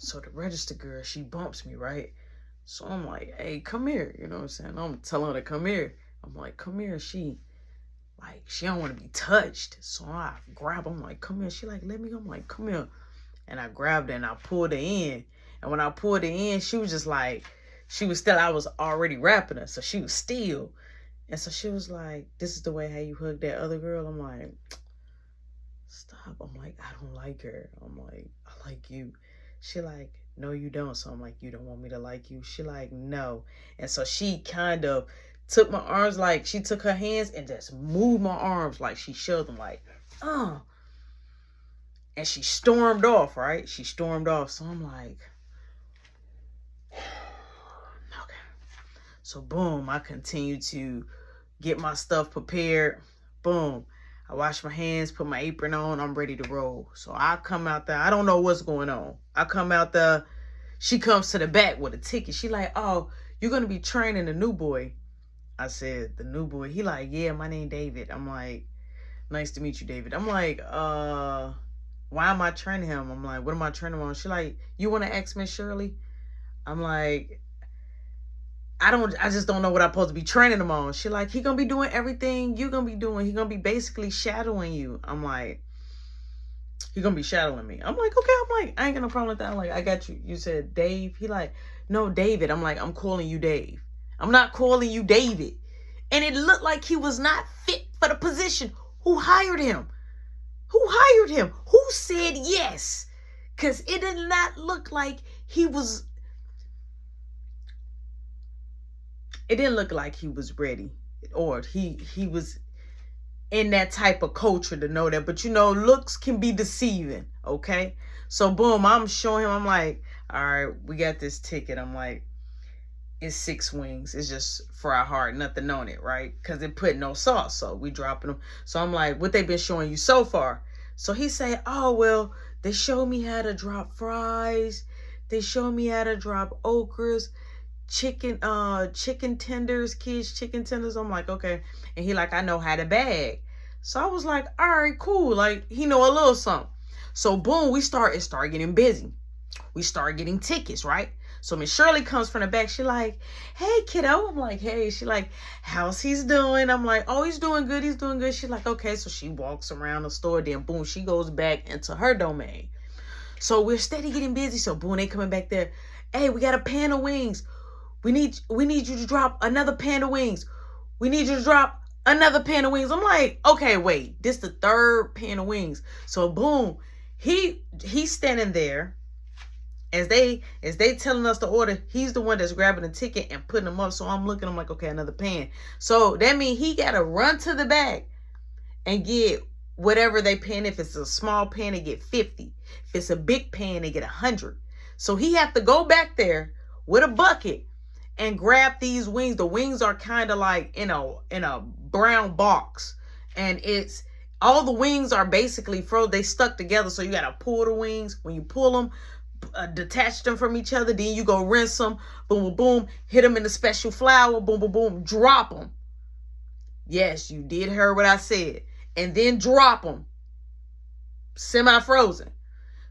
So the register girl, she bumps me, right? So I'm like, hey, come here. You know what I'm saying? I'm telling her to come here. I'm like, come here. She don't want to be touched. So I grab her. I'm like, come here. She like, let me go. I'm like, come here. And I grabbed her and I pulled her in. And when I pulled her in, she was just like, I was already rapping her. So she was still. And so she was like, this is the way how you hug that other girl? I'm like, stop. I'm like, I don't like her. I'm like, I like you. She like, no, you don't. So I'm like, you don't want me to like you? She like, no. And so she kind of took my arms, like she took her hands and just moved my arms, like she showed them, like, oh. And she stormed off, right? She stormed off. So I'm like, okay. So boom, I continue to get my stuff prepared. Boom. I wash my hands, put my apron on. I'm ready to roll. So I come out there. I don't know what's going on. I come out there. She comes to the back with a ticket. She like, oh, you're going to be training the new boy. I said, the new boy. He like, yeah, my name David. I'm like, nice to meet you, David. I'm like, why am I training him? I'm like, what am I training him on? She like, you want to ask Miss Shirley? I'm like, I just don't know what I'm supposed to be training him on. She like, he gonna be doing everything you gonna be doing. He gonna be basically shadowing you. I'm like, he gonna be shadowing me. I'm like, okay. I'm like, I ain't got no problem with that. I'm like, I got you. You said Dave. He like, no, David. I'm like, I'm calling you Dave. I'm not calling you David. And it looked like he was not fit for the position. Who hired him? Who hired him? Who said yes? Because it did not look like he was... It didn't look like he was ready. Or he was in that type of culture to know that. But, you know, looks can be deceiving, okay? So, boom, I'm showing him. I'm like, all right, we got this ticket. I'm like, it's 6 wings. It's just fried hard, nothing on it, right? Because they put no sauce, so we dropping them. So I'm like, what they been showing you so far? So he said, oh, well, they showed me how to drop fries. They showed me how to drop okras, chicken tenders, kids chicken tenders. I'm like, okay. And he like, I know how to bag. So I was like, all right, cool. Like, he know a little something. So boom, it started getting busy. We start getting tickets, right? So Miss Shirley comes from the back. She like, hey, kiddo. I'm like, hey. She like, how's he's doing? I'm like, oh, he's doing good. He's doing good. She like, okay. So she walks around the store. Then boom, she goes back into her domain. So we're steady getting busy. So boom, they coming back there. Hey, we got a pan of wings. We need you to drop another pan of wings. We need you to drop another pan of wings. I'm like, okay, wait. This the 3rd pan of wings. So boom, he's standing there. As they telling us to order, he's the one that's grabbing the ticket and putting them up. So I'm looking, I'm like, okay, another pan. So that means he got to run to the back and get whatever they pan. If it's a small pan, they get 50. If it's a big pan, they get 100. So he have to go back there with a bucket and grab these wings. The wings are kind of like in a brown box. And it's all the wings are basically frozen. They stuck together. So you got to pull the wings. When you pull them, detach them from each other, then you go rinse them, boom, boom, boom, hit them in the special flour, boom, boom, boom, drop them. Yes, you did hear what I said. And then drop them, semi-frozen.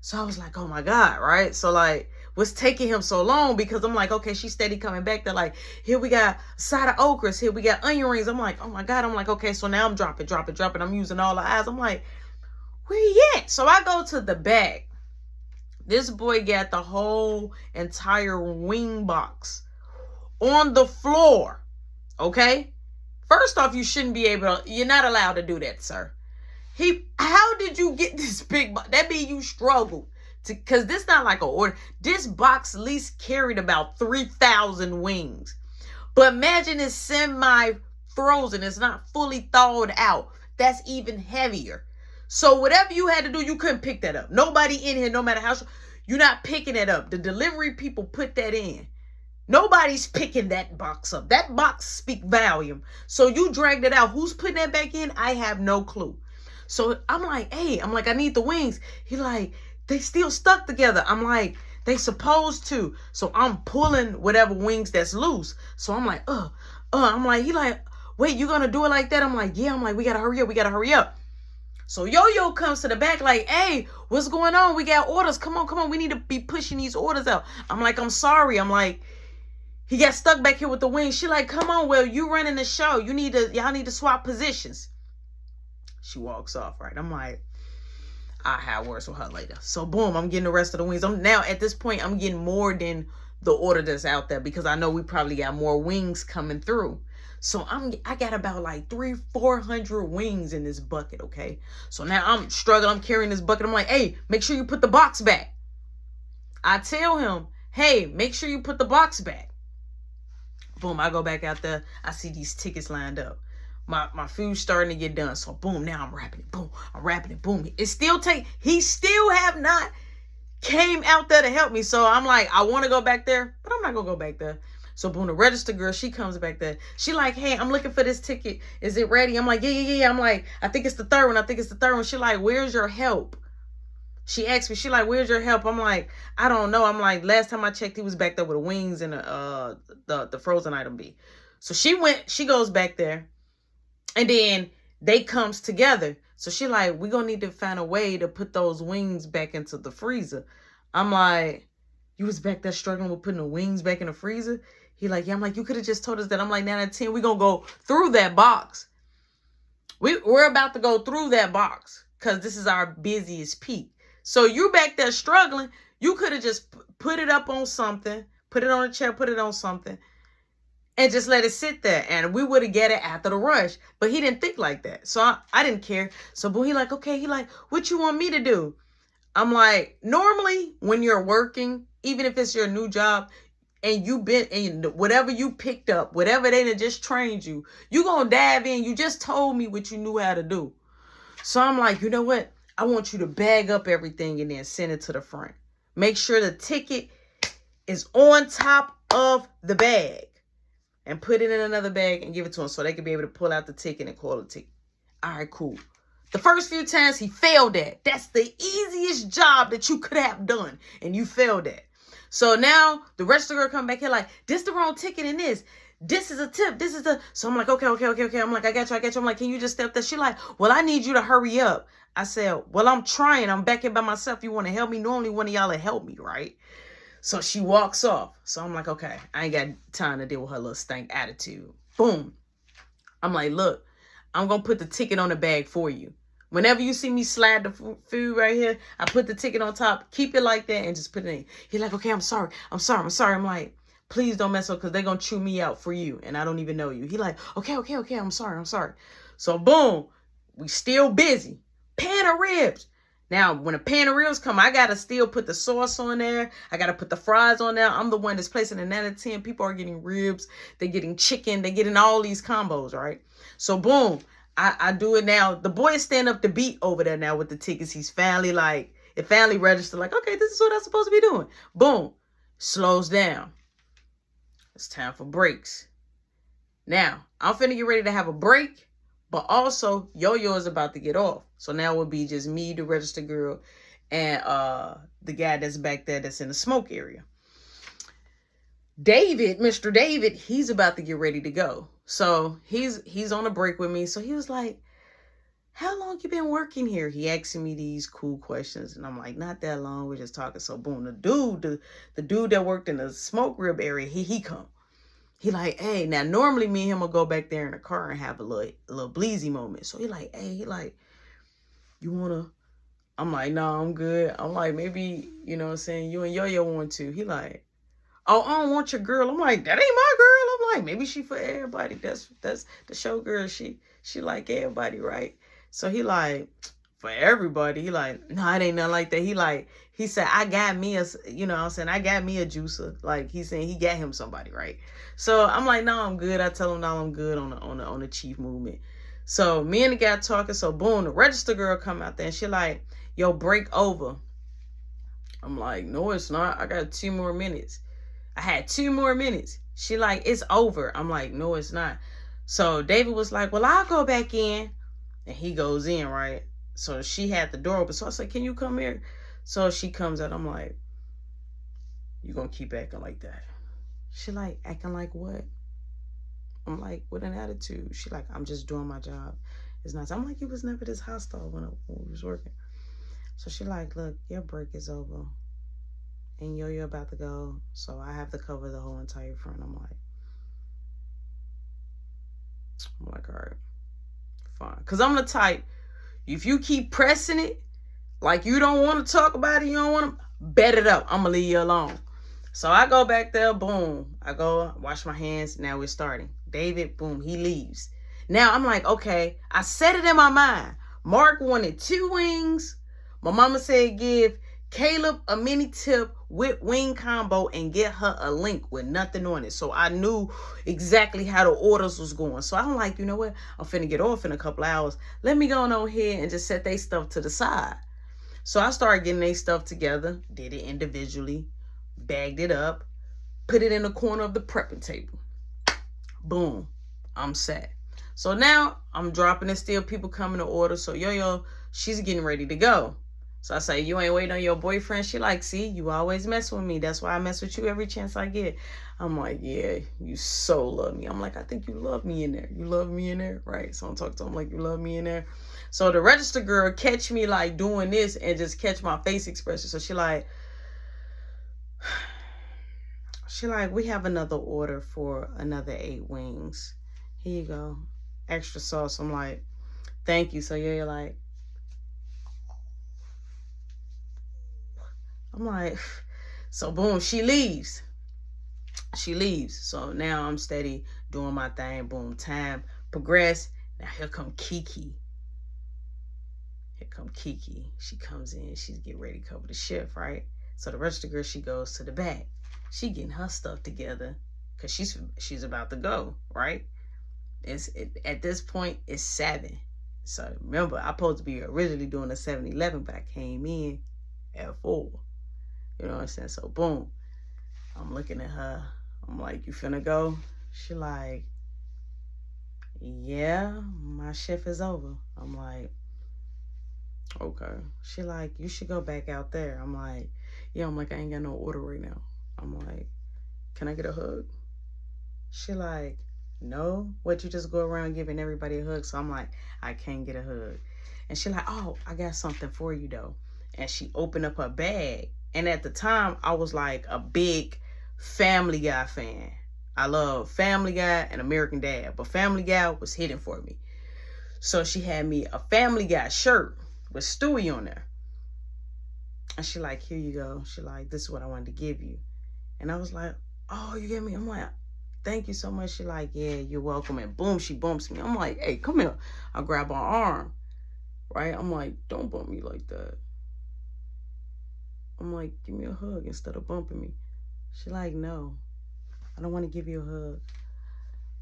So I was like, oh my God, right? So like, what's taking him so long? Because I'm like, okay, she's steady coming back. They're like, here we got a side of okras, here we got onion rings. I'm like, oh my God. I'm like, okay, so now I'm dropping. I'm using all the eyes. I'm like, where you at? So I go to the back. This boy got the whole entire wing box on the floor, okay? First off, you shouldn't be able to, you're not allowed to do that, sir. How did you get this big box? That means you struggled, because this not like an order. This box at least carried about 3,000 wings. But imagine it's semi-frozen. It's not fully thawed out. That's even heavier. So whatever you had to do, you couldn't pick that up. Nobody in here, no matter how, you're not picking it up. The delivery people put that in. Nobody's picking that box up. That box speak volume. So you dragged it out. Who's putting that back in? I have no clue. So I'm like, hey, I need the wings. He like, they still stuck together. I'm like, they supposed to. So I'm pulling whatever wings that's loose. So I'm like, I'm like, he like, wait, you gonna do it like that? I'm like, yeah. I'm like, we gotta hurry up. So Yo-Yo comes to the back like, hey, what's going on? We got orders. Come on. We need to be pushing these orders out. I'm like, I'm sorry. I'm like, he got stuck back here with the wings. She like, come on, Will, you running the show. Y'all need to swap positions. She walks off, right? I'm like, I have words with her later. So boom, I'm getting the rest of the wings. Now at this point, I'm getting more than the order that's out there because I know we probably got more wings coming through. So I got about like 300-400 wings in this bucket, okay? So now I'm struggling. I'm carrying this bucket. I'm like, hey, make sure you put the box back. I tell him, hey, make sure you put the box back. Boom, I go back out there. I see these tickets lined up. My food's starting to get done. So boom, now I'm wrapping it. Boom, I'm wrapping it. Boom. He still have not came out there to help me. So I'm like, I want to go back there, but I'm not going to go back there. So boom, the register girl, she comes back there. She like, hey, I'm looking for this ticket. Is it ready? I'm like, yeah. I'm like, I think it's the third one. She like, where's your help? She asked me, she like, where's your help? I'm like, I don't know. I'm like, last time I checked, he was back there with the wings and the frozen item B. So she goes back there, and then they comes together. So she like, we gonna need to find a way to put those wings back into the freezer. I'm like, you was back there struggling with putting the wings back in the freezer? He like, yeah. I'm like, you could have just told us that. I'm like, 9 out of 10, we gonna go through that box. We're about to go through that box because this is our busiest peak. So you back there struggling, you could have just put it up on something, put it on a chair, put it on something, and just let it sit there. And we would have get it after the rush. But he didn't think like that. So I didn't care. So boy, he like, okay, he like, what you want me to do? I'm like, normally when you're working, even if it's your new job, and whatever you picked up, whatever they just trained you, you gonna dive in. You just told me what you knew how to do. So I'm like, you know what? I want you to bag up everything and then send it to the front. Make sure the ticket is on top of the bag. And put it in another bag and give it to him so they can be able to pull out the ticket and call the ticket. All right, cool. The first few times he failed at. That's the easiest job that you could have done. And you failed at. So now the register girl come back here like, this the wrong ticket in this. This is a tip. This is the... So I'm like, okay. I'm like, I got you. I'm like, can you just step there? She like, well, I need you to hurry up. I said, well, I'm trying. I'm back here by myself. You want to help me? Normally one of y'all will help me, right? So she walks off. So I'm like, okay, I ain't got time to deal with her little stank attitude. Boom. I'm like, look, I'm going to put the ticket on the bag for you. Whenever you see me slide the food right here, I put the ticket on top, keep it like that, and just put it in. He's like, okay, I'm sorry. I'm like, please don't mess up because they're going to chew me out for you, and I don't even know you. He like, okay, I'm sorry. So boom, we still busy. Pan of ribs. Now, when a pan of ribs come, I got to still put the sauce on there. I got to put the fries on there. I'm the one that's placing a 9 out of 10. People are getting ribs. They're getting chicken. They're getting all these combos, right? So, boom, I do it now. The boy is standing up the beat over there now with the tickets. He's finally like, it finally registered like, okay, this is what I'm supposed to be doing. Boom, slows down. It's time for breaks. Now, I'm finna get ready to have a break. But also, Yo-Yo is about to get off. So now it would be just me, the register girl, and the guy that's back there that's in the smoke area. David, Mr. David, he's about to get ready to go. So he's on a break with me. So he was like, how long you been working here? He asking me these cool questions. And I'm like, not that long. We're just talking. So boom, the dude that worked in the smoke rib area, he come. He like, hey, now normally me and him will go back there in the car and have a little bleezy moment. So he like, hey, you wanna? I'm like, no, I'm good. I'm like, maybe, you know what I'm saying, you and Yo-Yo want to. He like, oh, I don't want your girl. I'm like, that ain't my girl. I'm like, maybe she for everybody. That's the show girl. She like everybody, right? So he like, for everybody. He like, no, it ain't nothing like that. He said, I got me a, you know what I'm saying, I got me a juicer. Like, he's saying he got him somebody, right? So I'm like, no, I'm good. I tell him, no, I'm good on the chief movement. So me and the guy talking. So boom, the register girl come out there and she like, yo, break over. I'm like, no, it's not. I got 2 more minutes. I had 2 more minutes. She like, it's over. I'm like, no, it's not. So David was like, well, I'll go back in. And he goes in, right? So she had the door open. So I said, can you come here? So she comes out. I'm like, you gonna keep acting like that? She like, acting like what? I'm like, with an attitude. She like, I'm just doing my job. it's nice. I'm like, you was never this hostile when we was working. So she like, look, your break is over. And you're about to go. So I have to cover the whole entire front. I'm like, all right, fine. Because I'm the type, if you keep pressing it, like you don't want to talk about it, you don't want to, bet it up. I'm going to leave you alone. So I go back there, boom. I go wash my hands. Now we're starting. David, boom, he leaves. Now I'm like, okay, I set it in my mind. Mark wanted 2 wings. My mama said give Caleb a mini tip with wing combo and get her a link with nothing on it. So I knew exactly how the orders was going. So I'm like, you know what? I'm finna get off in a couple hours. Let me go on here and just set their stuff to the side. So I started getting their stuff together, did it individually, bagged it up, put it in the corner of the prepping table. Boom, I'm set. So now I'm dropping it still. People coming to order. So Yo-Yo, she's getting ready to go. So I say, you ain't waiting on your boyfriend? She like, see, you always mess with me. That's why I mess with you every chance I get. I'm like, yeah, you so love me. I'm like, I think you love me in there. You love me in there? Right. So I'm talking to him like, you love me in there? So the register girl catch me like doing this and just catch my face expression. So she like, we have another order for another 8 wings. Here you go. Extra sauce. I'm like, thank you. So you're like, I'm like, so boom, she leaves. She leaves. So now I'm steady doing my thing. Boom, time progress. Now here come Kiki. Here come Kiki. She comes in. She's getting ready to cover the shift, right? So the register girl, she goes to the back. She getting her stuff together because she's about to go, right? At this point, it's 7. So remember, I supposed to be originally doing a 7-11, but I came in at 4. You know what I'm saying? So boom, I'm looking at her. I'm like, you finna go? She like, yeah, my shift is over. I'm like, okay. She like, you should go back out there. I'm like, yeah. I'm like, I ain't got no order right now. I'm like, can I get a hug? She like, no. What, you just go around giving everybody a hug? So I'm like, I can't get a hug. And she like, oh, I got something for you though. And she opened up her bag. And at the time, I was like a big Family Guy fan. I love Family Guy and American Dad, but Family Guy was hidden for me. So she had me a Family Guy shirt with Stewie on there. And she like, here you go. She like, this is what I wanted to give you. And I was like, oh, you get me? I'm like, thank you so much. She like, yeah, you're welcome. And boom, she bumps me. I'm like, hey, come here. I grab her arm, right? I'm like, don't bump me like that. I'm like, give me a hug instead of bumping me. She like, no, I don't want to give you a hug.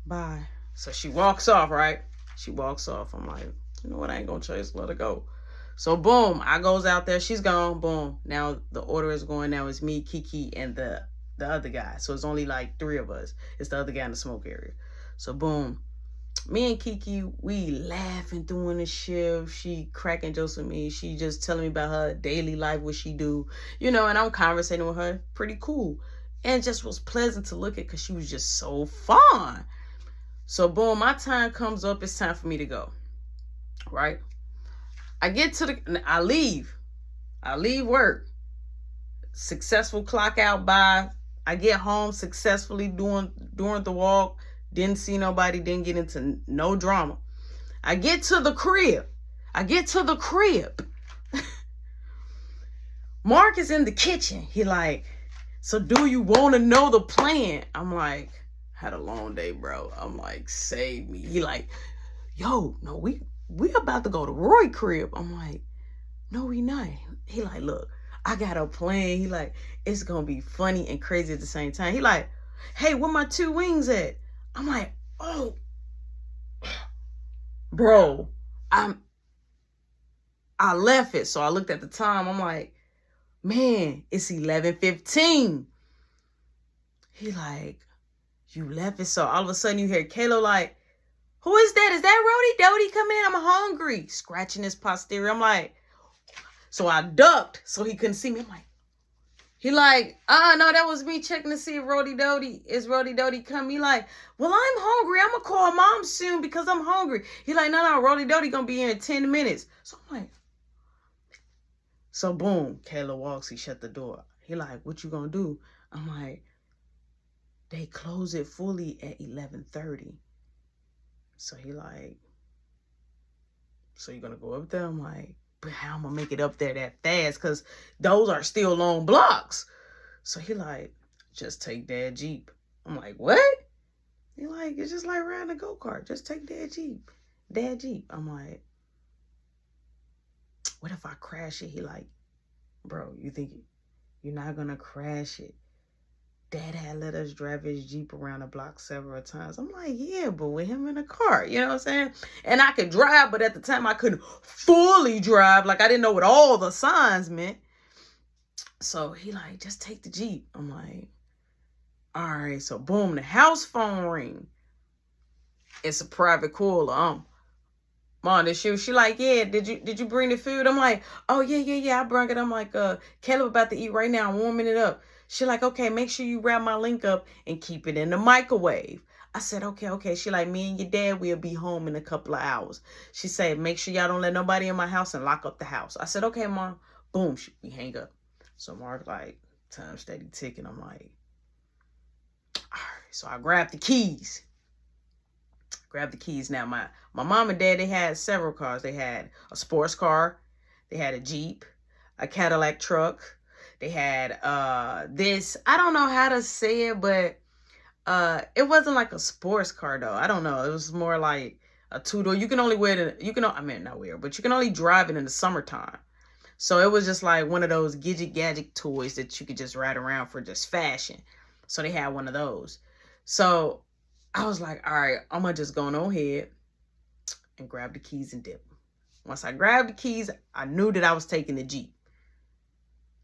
Bye. So she walks off, right? She walks off. I'm like, you know what? I ain't going to chase. Let her go. So boom, I goes out there. She's gone. Boom. Now the order is going. Now it's me, Kiki, and the other guy. So it's only like 3 of us. It's the other guy in the smoke area. So boom. Me and Kiki, we laughing during the shift. She cracking jokes with me. She just telling me about her daily life, what she do. You know, and I'm conversating with her. Pretty cool. And just was pleasant to look at because she was just so fun. So boom, my time comes up. It's time for me to go. Right? I get to I leave work. Successful clock out by. I get home successfully during the walk. Didn't see nobody, didn't get into no drama. I get to the crib. Mark is in the kitchen. He like, so do you want to know the plan? I'm like, had a long day, bro. I'm like, save me. He like, yo, no, we about to go to Roy crib. I'm like, no, we not. He like, look, I got a plan. He like, it's going to be funny and crazy at the same time. He like, hey, where my 2 wings at? I'm like, oh, bro, I left it. So I looked at the time. I'm like, man, it's 11:15. He like, you left it. So all of a sudden you hear Kalo like, who is that? Is that Rody? Dodie coming in? I'm hungry. Scratching his posterior. I'm like, so I ducked so he couldn't see me. I'm like, He like, no, that was me checking to see if Rody Doty come. He like, well, I'm hungry. I'm gonna call mom soon because I'm hungry. He like, no, Rody Doty gonna be here in 10 minutes. So I'm like, so boom, Kayla walks, he shut the door. He like, what you gonna do? I'm like, they close it fully at 11:30. So he like, so you gonna go up there? I'm like, but how I'm gonna make it up there that fast? Cause those are still long blocks. So he like, just take Dad Jeep. I'm like, what? He like, it's just like riding a go-kart. Just take Dad Jeep. Dad Jeep. I'm like, what if I crash it? He like, bro, you think you're not gonna crash it? Dad had let us drive his Jeep around the block several times. I'm like, yeah, but with him in the car, you know what I'm saying? And I could drive, but at the time I couldn't fully drive. Like I didn't know what all the signs meant. So he like, just take the Jeep. I'm like, all right. So boom, the house phone ring. It's a private caller. Mom, this you? She like, yeah, did you bring the food? I'm like, oh yeah, I brought it. I'm like, Caleb about to eat right now. I'm warming it up. She like, okay, make sure you wrap my link up and keep it in the microwave. I said, okay. She like, me and your dad will be home in a couple of hours. She said, make sure y'all don't let nobody in my house and lock up the house. I said, okay, Mom. Boom, we hang up. So Mark like, time steady ticking. I'm like, all right. So I grabbed the keys. Now. My mom and dad, they had several cars. They had a sports car. They had a Jeep, a Cadillac truck. They had this, I don't know how to say it, but it wasn't like a sports car though. I don't know. It was more like a two-door. You can only wear it, not wear, but you can only drive it in the summertime. So it was just like one of those gadget toys that you could just ride around for just fashion. So they had one of those. So I was like, all right, I'm going to just go on ahead and grab the keys and dip. Once I grabbed the keys, I knew that I was taking the Jeep.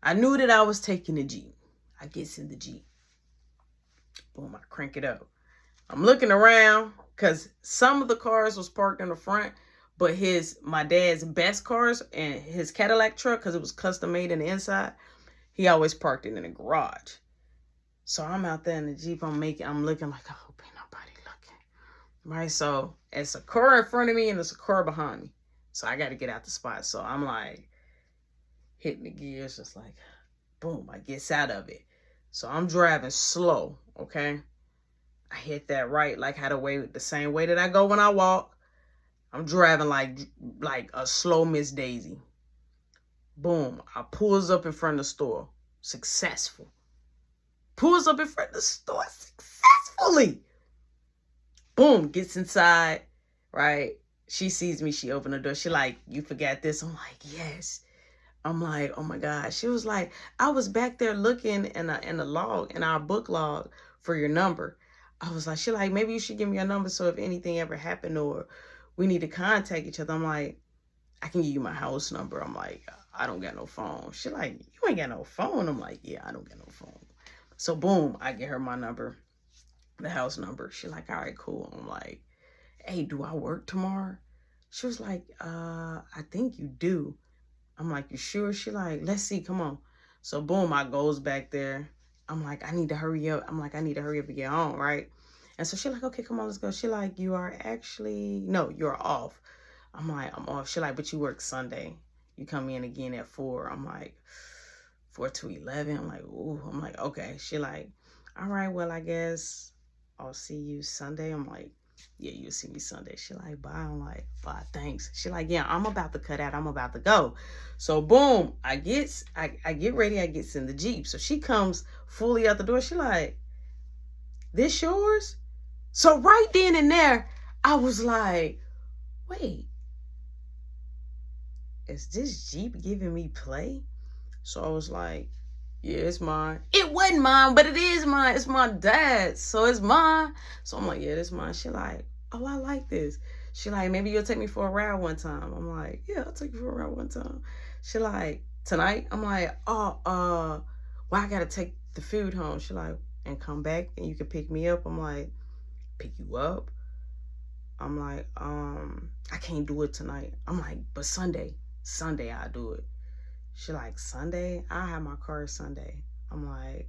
I gets in the Jeep. Boom, I crank it up. I'm looking around because some of the cars was parked in the front, but my dad's best cars and his Cadillac truck, because it was custom made in the inside, he always parked it in the garage. So I'm out there in the Jeep. I'm looking like, I hope ain't nobody looking. Right? So it's a car in front of me and it's a car behind me. So I got to get out the spot. So I'm like hitting the gears, just like, boom, I gets out of it. So I'm driving slow, okay? I hit that right, like the same way that I go when I walk. I'm driving like a slow Miss Daisy. Boom, I pulls up in front of the store. Successful. Pulls up in front of the store successfully. Boom, gets inside, right? She sees me, she opened the door. She like, you forgot this? I'm like, yes. I'm like, oh my God. She was like, I was back there looking in our book log for your number. I was like, she like, maybe you should give me your number so if anything ever happened or we need to contact each other. I'm like, I can give you my house number. I'm like, I don't got no phone. She like, you ain't got no phone? I'm like, yeah, I don't got no phone. So boom, I get her my number, the house number. She like, all right, cool. I'm like, hey, do I work tomorrow? She was like, I think you do. I'm like, you sure? She like, let's see, come on. So boom, I goes back there. I'm like, I need to hurry up. And get home, right? And so she like, okay, come on, let's go. She like, you're off. I'm like, I'm off. She like, but you work Sunday. You come in again at 4. I'm like, 4 to 11. I'm like, ooh. I'm like, okay. She like, all right, well, I guess I'll see you Sunday. I'm like, yeah, you'll see me Sunday. She like, bye. I'm like, bye, thanks. She like, yeah, I'm about to cut out. I'm about to go. So boom, I get ready. I gets in the Jeep. So she comes fully out the door. She like, this yours? So right then and there, I was like, wait, is this Jeep giving me play? So I was like, yeah, it's mine. It wasn't mine, but it is mine. It's my dad's, so it's mine. So I'm like, yeah, it's mine. She like, oh, I like this. She like, maybe you'll take me for a ride one time. I'm like, yeah, I'll take you for a ride one time. She like, tonight? I'm like, well, I gotta take the food home. She like, and come back and you can pick me up. I'm like, pick you up? I'm like, I can't do it tonight. I'm like, but Sunday I'll do it. She like, Sunday? I have my car Sunday. I'm like,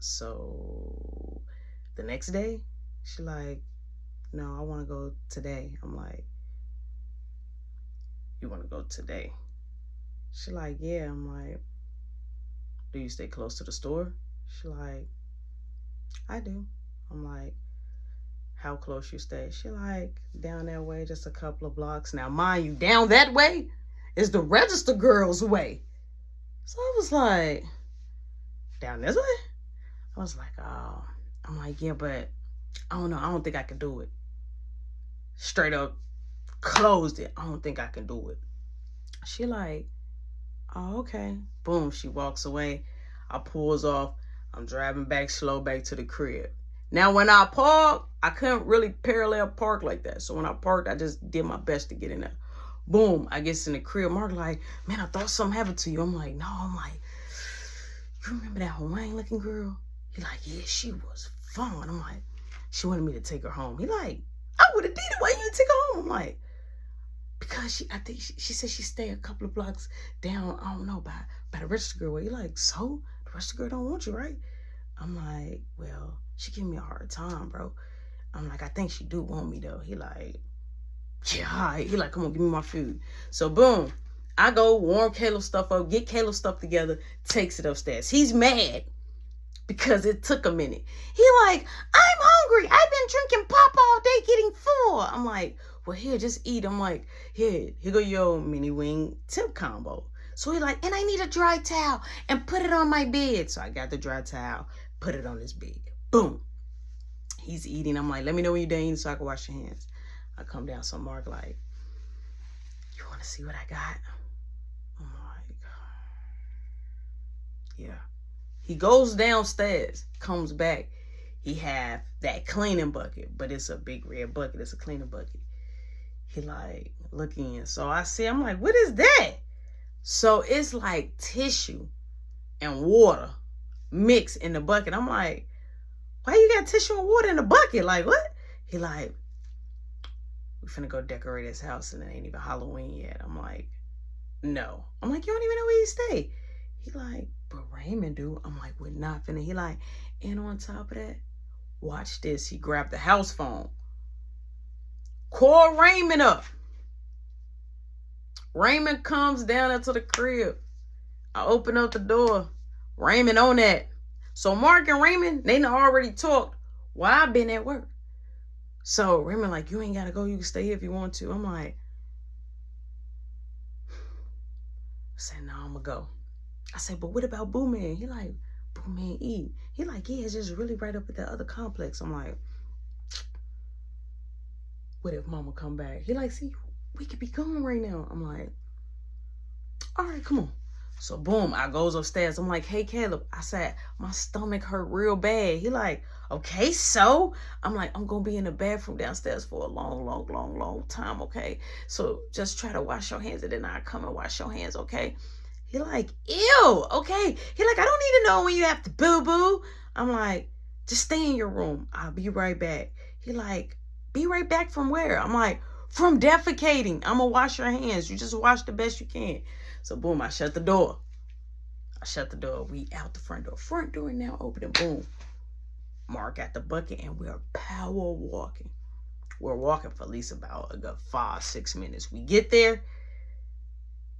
so the next day? She like, no, I want to go today. I'm like, you want to go today? She like, yeah. I'm like, do you stay close to the store? She like, I do. I'm like, how close you stay? She like, down that way, just a couple of blocks. Now, mind you, down that way is the register girl's way. So I was like, down this way? I was like, oh. I'm like, yeah, but I don't know. I don't think I can do it. Straight up closed it. I don't think I can do it. She like, oh, okay. Boom, she walks away. I pulls off. I'm driving back slow back to the crib. Now, when I park, I couldn't really parallel park like that. So when I parked, I just did my best to get in there. Boom, I get in the crib. Mark like, man, I thought something happened to you. I'm like, no. I'm like, you remember that Hawaiian looking girl? He like, yeah, she was fun. I'm like, she wanted me to take her home. He like, I would have did it. Why you didn't take her home? I'm like, because I think she said she stayed a couple of blocks down, I don't know, by the register girl. He like, so the register girl don't want you, right? I'm like, well, she giving me a hard time, bro. I'm like, I think she do want me though. He like, yeah, all right. He like, come on, give me my food. So boom, I go warm Caleb's stuff up, get Caleb's stuff together, takes it upstairs. He's mad because it took a minute. He like, I'm hungry. I've been drinking pop all day getting full. I'm like, well, here, just eat. I'm like, here go your mini wing tip combo. So he like, and I need a dry towel and put it on my bed. So I got the dry towel, put it on his bed. Boom. He's eating. I'm like, let me know when you're done eating so I can wash your hands. I come down, so Mark like, you want to see what I got? I'm like, yeah. He goes downstairs, comes back. He have that cleaning bucket, but it's a big red bucket. It's a cleaning bucket. He like, look in. So I see, I'm like, what is that? So it's like tissue and water mixed in the bucket. I'm like, why you got tissue and water in the bucket? Like, what? He like, we finna go decorate his house and it ain't even Halloween yet. I'm like, no. I'm like, you don't even know where you stay. He like, but Raymond do. I'm like, we're not finna. He like, and on top of that, watch this. He grabbed the house phone. Call Raymond up. Raymond comes down into the crib. I open up the door. Raymond on that. So Mark and Raymond, they done already talked while I've been at work. So Raymond like, you ain't gotta go. You can stay here if you want to. I'm like, I said, no, I'm gonna go. I said, but what about Boo Man? He like, Boo Man eat. He like, yeah, it's just really right up at that other complex. I'm like, what if Mama come back? He like, see, we could be gone right now. I'm like, all right, come on. So boom, I goes upstairs. I'm like, hey, Caleb. I said, my stomach hurt real bad. He like, okay, so? I'm like, I'm going to be in the bathroom downstairs for a long time, okay? So just try to wash your hands and then I'll come and wash your hands, okay? He like, ew, okay. He like, I don't need to know when you have to boo-boo. I'm like, just stay in your room. I'll be right back. He like, be right back from where? I'm like, from defecating. I'm going to wash your hands. You just wash the best you can. So boom, I shut the door. We out the front door. Front door now open and boom. Mark at the bucket and we're power walking. We're walking for at least about a good 5-6 minutes. We get there.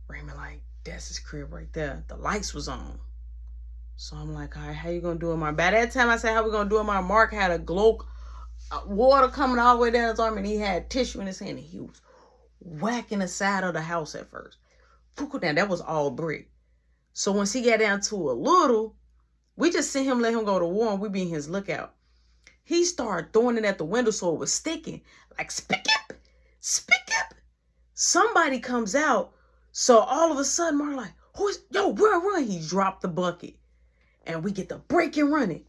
Raymond like, that's his crib right there. The lights was on. So I'm like, all right, how you gonna do it, Mark? By that time I said, how we gonna do it, Mark? Mark had a glow, water coming all the way down his arm and he had tissue in his hand and he was whacking the side of the house at first. Now that was all brick. So once he got down to a little, we just sent him, let him go to war, and we be in his lookout. He started throwing it at the window so it was sticking. Like, spick up, spick up. Somebody comes out. So all of a sudden, Mark like, yo, run. He dropped the bucket. And we get the break and running.